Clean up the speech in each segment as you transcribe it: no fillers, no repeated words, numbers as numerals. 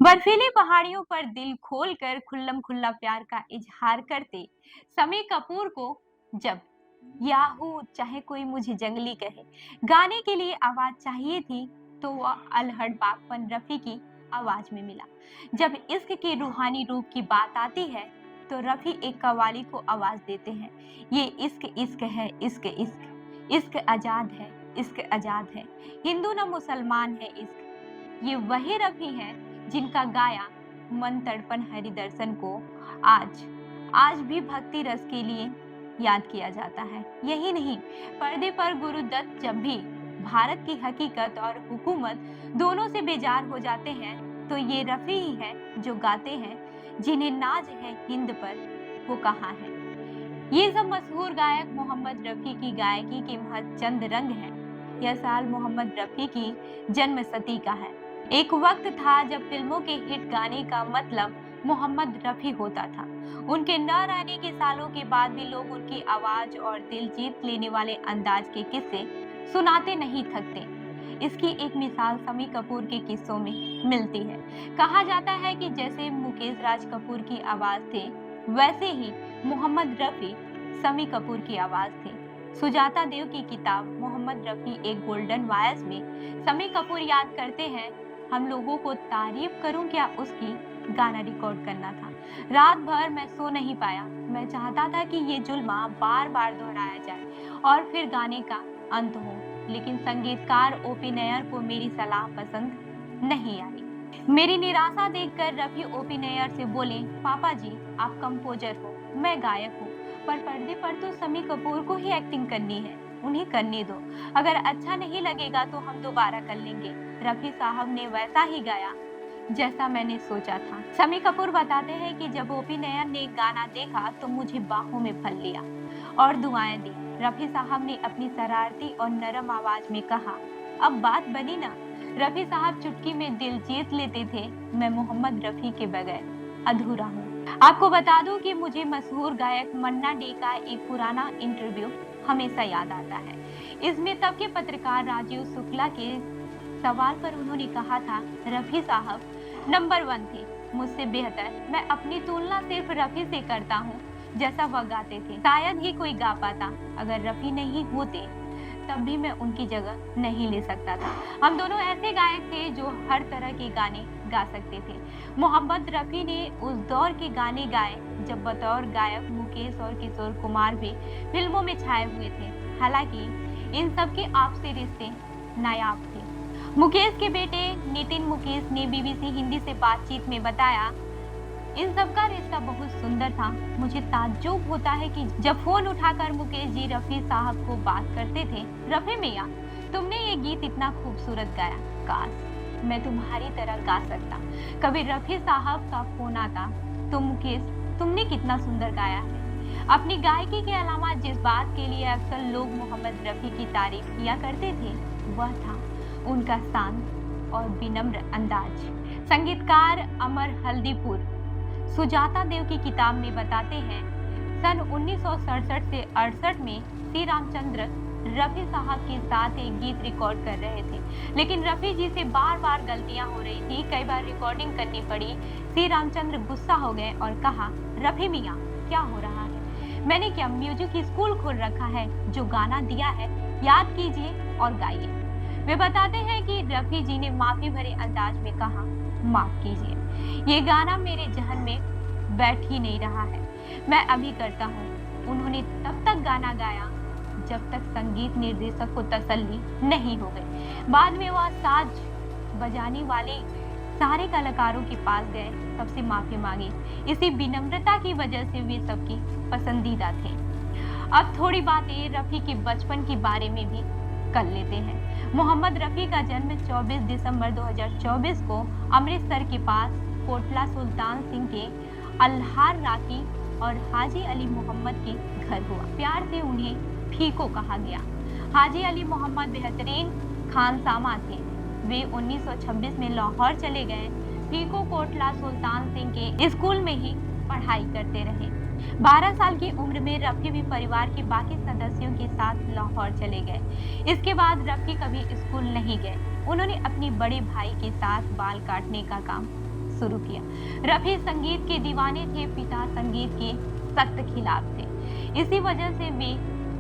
बर्फीली पहाड़ियों पर दिल खोलकर खुल्लम खुल्ला प्यार का इजहार करते शम्मी कपूर को जब याहू चाहे कोई मुझे जंगली कहे गाने के लिए आवाज चाहिए थी, तो वह अलहड़ बागपन रफी की आवाज में मिला। जब इश्क के रूहानी रूप की बात आती है तो रफी एक कव्वाली को आवाज देते हैं। ये इश्क इश्क है, इश्क इश्क इश्क आजाद है, इश्क आजाद है, हिंदू न मुसलमान है इश्क। ये वही रफी है जिनका गाया मन तड़पन हरि दर्शन को आज आज भी भक्ति रस के लिए याद किया जाता है। यही नहीं, पर्दे पर गुरुदत्त जब भी भारत की हकीकत और हुकूमत दोनों से बेजार हो जाते हैं तो ये रफी ही है जो गाते हैं, जिन्हें नाज है हिंद पर वो कहाँ है। ये सब मशहूर गायक मोहम्मद रफी की गायकी के महज चंद रंग हैं। यह साल मोहम्मद रफी की जन्म शती का है। एक वक्त था जब फिल्मों के हिट गाने का मतलब मोहम्मद रफी होता था। उनके न रहने के सालों के बाद भी लोग उनकी आवाज और दिल जीत लेने वाले अंदाज के किस्से सुनाते नहीं थकते। इसकी एक मिसाल शम्मी कपूर के किस्सों में मिलती है। कहा जाता है कि जैसे मुकेश राज कपूर की आवाज थे, वैसे ही मोहम्मद रफी शम्मी कपूर की आवाज थे। सुजाता देव की किताब मोहम्मद रफी एक गोल्डन वॉयस में शम्मी कपूर याद करते हैं, हम लोगों को तारीफ करूं क्या उसकी, गाना रिकॉर्ड करना था। रात भर मैं सो नहीं पाया। मैं चाहता था कि ये जुल्मा बार बार दोहराया जाए और फिर गाने का अंत हो, लेकिन संगीतकार ओपी नैयर को मेरी सलाह पसंद नहीं आई। मेरी निराशा देखकर रफी ओपी नैयर से बोले, पापा जी आप कंपोजर हो, मैं गायक हूँ, पर पर्दे पर तो शम्मी कपूर को ही एक्टिंग करनी है, उन्हें करने दो। अगर अच्छा नहीं लगेगा तो हम दोबारा कर लेंगे। रफी साहब ने वैसा ही गाया जैसा मैंने सोचा था। शम्मी कपूर बताते हैं कि जब ओपी नैयर ने गाना देखा तो मुझे बाहों में भर लिया और दुआएं दी। रफी साहब ने अपनी शरारती और नरम आवाज में कहा, अब बात बनी ना। रफी साहब चुटकी में दिल जीत लेते थे। मैं मोहम्मद रफी के बगैर अधूरा हूँ। आपको बता दूं कि मुझे मशहूर गायक मन्ना डे का एक पुराना इंटरव्यू हमेशा याद आता है। इसमें तब के पत्रकार राजीव शुक्ला के सवाल पर उन्होंने कहा था, रफी साहब नंबर 1 थे, मुझसे बेहतर मैं अपनी तुलना सिर्फ रफी से करता हूँ जैसा वह गाते थे। शायद ही कोई गा पाता। अगर रफी नहीं होते तब भी मैं उनकी जगह नहीं ले सकता था। हम दोनों ऐसे गायक थे जो हर तरह के गाने गा सकते थे। मोहम्मद रफी ने उस दौर के गाने गाए जब बतौर गायक मुकेश और किशोर कुमार भी फिल्मों में छाए हुए थे। हालांकि इन सब के आपसी रिश्ते नायाब थे। मुकेश के बेटे नितिन मुकेश ने बीबीसी हिंदी से बातचीत में बताया, इन सब का रिश्ता बहुत सुंदर था। मुझे ताज्जुब होता है कि जब फोन उठाकर मुकेश जी रफी साहब को बात करते थे, रफी मियां तुमने ये गीत इतना खूबसूरत गाया, काश मैं तुम्हारी तरह गा सकता। कभी रफी साहब का फोन आता तो मुकेश तुमने कितना सुंदर गाया है। अपनी गायकी के अलावा जिस बात के लिए अक्सर लोग मोहम्मद रफी की तारीफ किया करते थे वह था उनका शांत और विनम्र अंदाज। संगीतकार अमर हल्दीपुर सुजाता देव की किताब में बताते हैं, सन 1967 से 68 में श्री रामचंद्र रफी साहब के साथ एक गीत रिकॉर्ड कर रहे थे, लेकिन रफी जी से बार बार गलतियां हो रही थी। कई बार रिकॉर्डिंग करनी पड़ी। श्री रामचंद्र गुस्सा हो गए और कहा, रफी मियां क्या हो रहा है? मैंने क्या म्यूजिक स्कूल खोल रखा है? जो गाना दिया है याद कीजिए और गाइए। वे बताते हैं कि रफी जी ने माफी भरे अंदाज में कहा, माफ कीजिए, ये गाना मेरे जहन में बैठ ही नहीं रहा है, मैं अभी करता हूँ। उन्होंने तब तक गाना गाया जब तक संगीत निर्देशक को तसल्ली नहीं हो गई। बाद में वह साज बजाने वाले सारे कलाकारों के पास गए, सबसे माफी मांगी। इसी विनम्रता की वजह से वे सबकी पसंदीदा थे। अब थोड़ी बातें रफी के बचपन के बारे में भी कर लेते हैं। मोहम्मद रफी का जन्म 24 दिसंबर 2024 को अमृतसर के पास कोटला सुल्तान सिंह के अल्हार राकी और हाजी अली मोहम्मद के घर हुआ। प्यार से उन्हें फीको कहा गया। हाजी अली मोहम्मद बेहतरीन खानसामा थे। वे 1926 में लाहौर चले गए। फीको कोटला सुल्तान सिंह के स्कूल में ही पढ़ाई करते रहे। 12 साल की उम्र में रफी भी परिवार के बाकी सदस्यों के साथ लाहौर चले गए। इसके बाद रफी कभी स्कूल नहीं गए। उन्होंने अपने बड़े भाई के साथ बाल काटने का काम शुरू किया। रफी संगीत के दीवाने थे, पिता संगीत के सख्त खिलाफ थे। इसी वजह से वे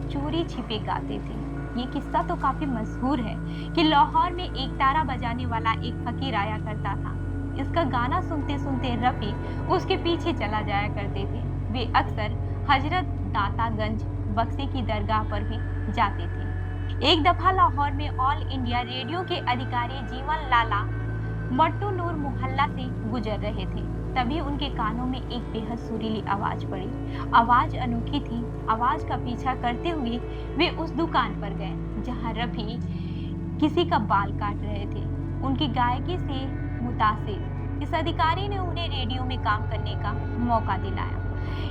चोरी छिपे गाते थे। ये किस्सा तो काफी मशहूर है कि लाहौर में एक तारा बजाने वाला एक फकीर आया करता था। इसका गाना सुनते सुनते रफी उसके पीछे चला जाया करते थे। वे अक्सर हजरत दातागंज बक्सी की दरगाह पर भी जाते थे। एक दफा लाहौर में ऑल इंडिया रेडियो के अधिकारी जीवन लाला मट्टू नूर मोहल्ला से गुजर रहे थे। तभी उनके कानों में एक बेहद सुरीली आवाज पड़ी। आवाज अनोखी थी। आवाज का पीछा करते हुए वे उस दुकान पर गए जहां रफी किसी का बाल काट रहे थे। उनकी गायकी से मुतासिर इस अधिकारी ने उन्हें रेडियो में काम करने का मौका दिलाया।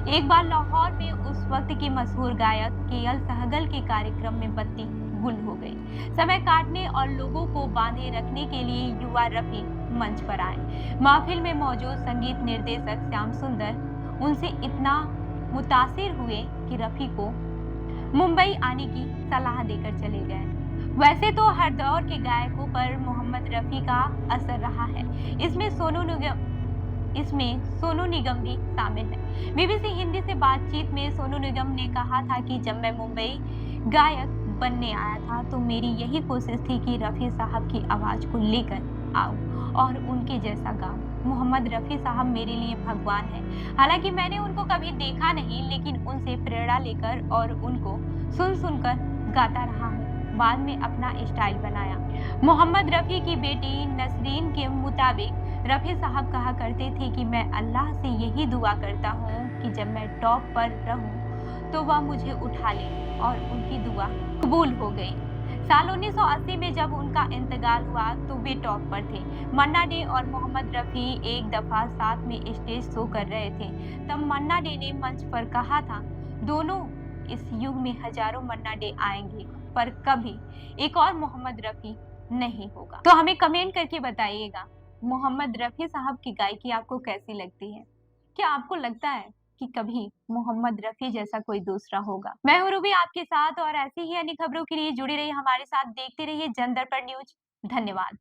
एक बार लाहौर में उस वक्त के मशहूर गायक केएल सहगल के कार्यक्रम में बत्ती गुल हो गई। समय काटने और लोगों को बांधे रखने के लिए युवा रफी मंच पर आए। महफिल में मौजूद संगीत निर्देशक श्याम सुंदर उनसे इतना मुतासिर हुए कि रफी को मुंबई आने की सलाह देकर चले गए। वैसे तो हर दौर के गायकों पर मोहम्मद रफी का असर रहा है। इसमें सोनू निगम भी शामिल है। बीबीसी हिंदी से बातचीत में सोनू निगम ने कहा था कि जब मैं मुंबई गायक बनने आया था तो मेरी यही कोशिश थी कि रफी साहब की आवाज को लेकर आऊं और उनके जैसा गाऊं। मोहम्मद रफी साहब मेरे लिए भगवान है। हालांकि मैंने उनको कभी देखा नहीं, लेकिन उनसे प्रेरणा लेकर और उनको सुन सुनकर गाता रहा हूँ। बाद में अपना स्टाइल बनाया। मोहम्मद रफी की बेटी नसरीन के मुताबिक रफी साहब कहा करते थे कि मैं अल्लाह से यही दुआ करता हूँ कि जब मैं टॉप पर रहूं तो वह मुझे उठा ले, और उनकी दुआ कबूल हो गई। साल 1980 में जब उनका इंतकाल हुआ तो वे टॉप पर थे। मन्ना डे और मोहम्मद रफी एक दफा साथ में स्टेज शो कर रहे थे। तब मन्ना डे ने मंच पर कहा था, दोनों इस युग में हजारों मन्ना डे आएंगे पर कभी एक और मोहम्मद रफी नहीं होगा। तो हमें कमेंट करके बताइएगा, मोहम्मद रफी साहब की गायकी आपको कैसी लगती है? क्या आपको लगता है कि कभी मोहम्मद रफी जैसा कोई दूसरा होगा? मैं हूँ रूबी आपके साथ, और ऐसी ही अन्य खबरों के लिए जुड़े रहिए हमारे साथ। देखते रहिए जन दर्पण न्यूज। धन्यवाद।